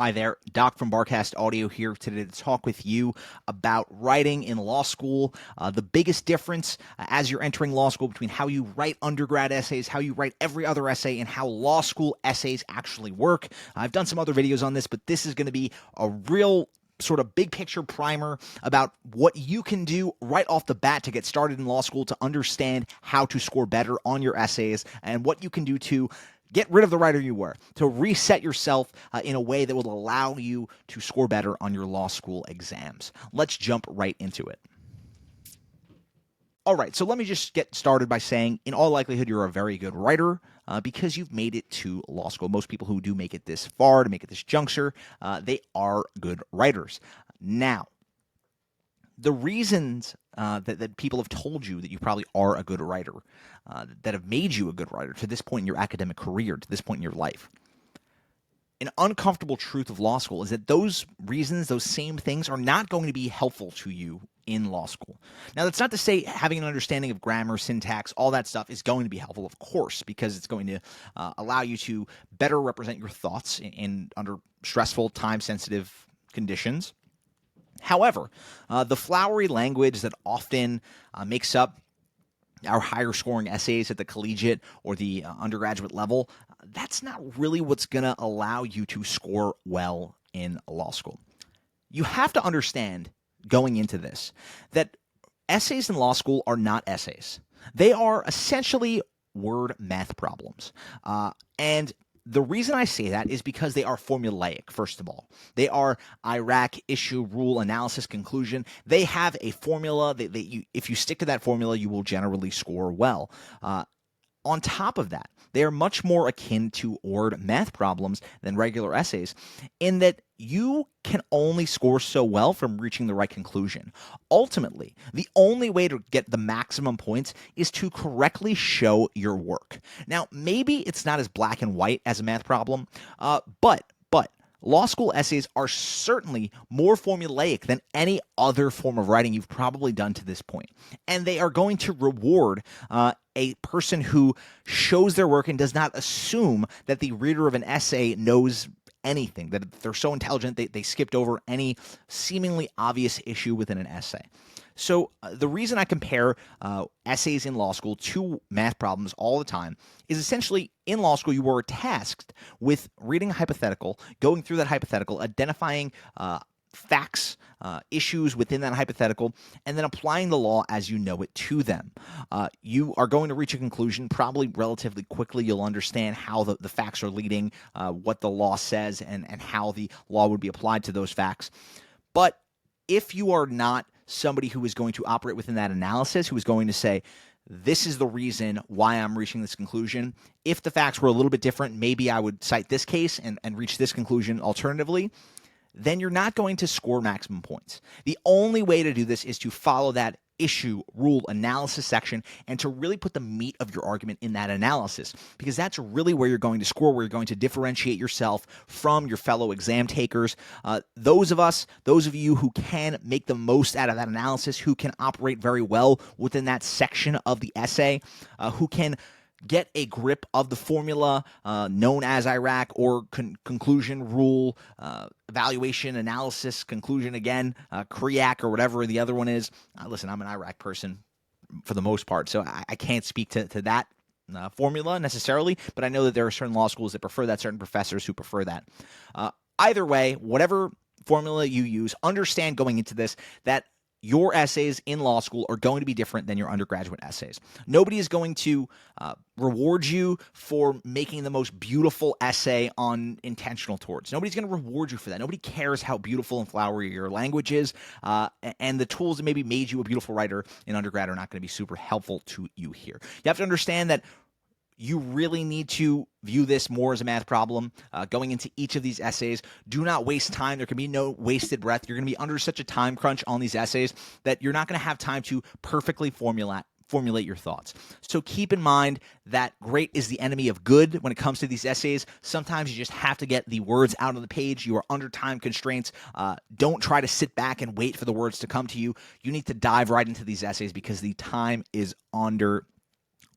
Hi there, Doc from Barcast Audio here today to talk with you about writing in law school. The biggest difference as you're entering law school between how you write undergrad essays, how you write every other essay, and how law school essays actually work. I've done some other videos on this, but this is going to be a real sort of big picture primer about what you can do right off the bat to get started in law school to understand how to score better on your essays and what you can do to get rid of the writer you were, to reset yourself in a way that will allow you to score better on your law school exams. Let's jump right into it. All right, so let me just get started by saying, in all likelihood, you're a very good writer because you've made it to law school. Most people who do make it this far, to make it this juncture, they are good writers. Now, the reasons that people have told you that you probably are a good writer, that have made you a good writer to this point in your academic career, to this point in your life. An uncomfortable truth of law school is that those reasons, those same things, are not going to be helpful to you in law school. Now, that's not to say having an understanding of grammar, syntax, all that stuff is going to be helpful, of course, because it's going to allow you to better represent your thoughts in under stressful, time-sensitive conditions. However, the flowery language that often makes up our higher scoring essays at the collegiate or the undergraduate level, that's not really what's going to allow you to score well in law school. You have to understand going into this that essays in law school are not essays. They are essentially word math problems. And the reason I say that is because they are formulaic, first of all. They are IRAC, issue, rule, analysis, conclusion. They have a formula. If you stick to that formula, you will generally score well. On top of that, they are much more akin to word math problems than regular essays in that you can only score so well from reaching the right conclusion. Ultimately, the only way to get the maximum points is to correctly show your work. Now, maybe it's not as black and white as a math problem, but law school essays are certainly more formulaic than any other form of writing you've probably done to this point. And they are going to reward a person who shows their work and does not assume that the reader of an essay knows anything, that they're so intelligent they skipped over any seemingly obvious issue within an essay. So the reason I compare essays in law school to math problems all the time is essentially in law school you were tasked with reading a hypothetical, going through that hypothetical, identifying facts, issues within that hypothetical, and then applying the law as you know it to them. You are going to reach a conclusion probably relatively quickly. You'll understand how the facts are leading, what the law says, and how the law would be applied to those facts. But if you are not somebody who is going to operate within that analysis, who is going to say, this is the reason why I'm reaching this conclusion. If the facts were a little bit different, maybe I would cite this case and reach this conclusion alternatively, then you're not going to score maximum points. The only way to do this is to follow that issue, rule, analysis section and to really put the meat of your argument in that analysis, because that's really where you're going to score, where you're going to differentiate yourself from your fellow exam takers. Those of you who can make the most out of that analysis, who can operate very well within that section of the essay, who can get a grip of the formula known as IRAC or conclusion, rule, evaluation, analysis, conclusion again, CREAC or whatever the other one is. Listen, I'm an IRAC person for the most part, so I can't speak to that formula necessarily, but I know that there are certain law schools that prefer that, certain professors who prefer that. Either way, whatever formula you use, understand going into this that your essays in law school are going to be different than your undergraduate essays. Nobody is going to reward you for making the most beautiful essay on intentional torts. Nobody's going to reward you for that. Nobody cares how beautiful and flowery your language is, and the tools that maybe made you a beautiful writer in undergrad are not going to be super helpful to you here. You have to understand that you really need to view this more as a math problem going into each of these essays. Do not waste time. There can be no wasted breath. You're going to be under such a time crunch on these essays that you're not going to have time to perfectly formulate your thoughts. So keep in mind that great is the enemy of good when it comes to these essays. Sometimes you just have to get the words out on the page. You are under time constraints. Don't try to sit back and wait for the words to come to you. You need to dive right into these essays because the time is under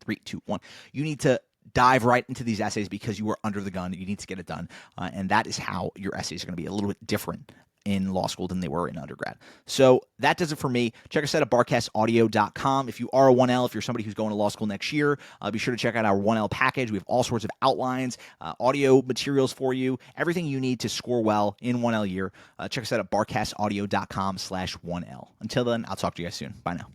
3, 2, 1. You need to dive right into these essays because you are under the gun. You need to get it done. And that is how your essays are going to be a little bit different in law school than they were in undergrad. So that does it for me. Check us out at barcastaudio.com. If you are a 1L, if you're somebody who's going to law school next year, be sure to check out our 1L package. We have all sorts of outlines, audio materials for you, everything you need to score well in 1L year. Check us out at barcastaudio.com/1L. Until then, I'll talk to you guys soon. Bye now.